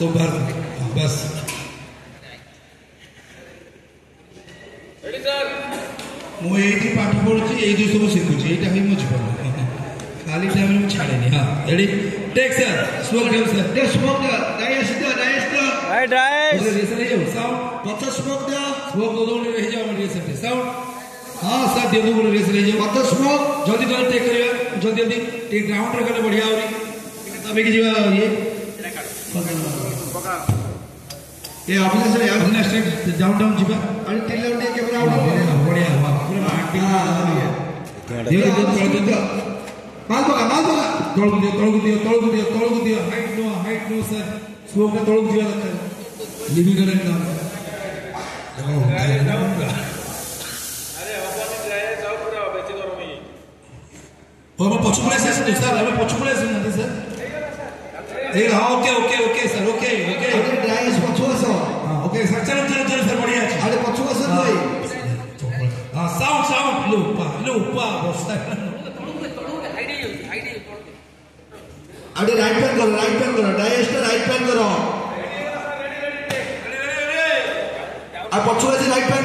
सब बाहर बस मु एठी पाठ पढुची ए जो सब सिखुची एटा ही मु जीवन खाली टाइम में छाड़ेनी हां रेडी टेक सर स्मोक देव सर दे स्मोक दे डाइस राइट रेस ले जाओ साउंड पचा स्मोक दो रह जाओ रेस से साउंड हां सर दे दो रेस ले जाओ पचा स्मोक जल्दी जल्दी टेक करियो जल्दी टेक ग्राउंड रे गले बढ़िया होरी तबे की जीवा ये पका ये आपने से यार अपने स्टेप डाउन डाउन जीवा अल्टी लेवल के बराबर बढ़िया वाह पूरा माटी धीरे धीरे माल बगा तोड़ दियो हाइट नो सर स्लोप में तोड़ दिया लगता है लिविंग करंट ना अरे ऑपोजिट रहे जाओ पूरा बेचे दो में वो मैं पछुले से सर मैं पछुले से नहीं सर ए हां ओके सर ओके अरे ड्राइव पछुआ सर हां ओके सर चलो सर बढ़िया है अरे पछुआ सर भाई हां साउंड लो पा बस अरे राइट पैन करो डाइस्ट राइट पैन करो आ पछुआ से राइट पैन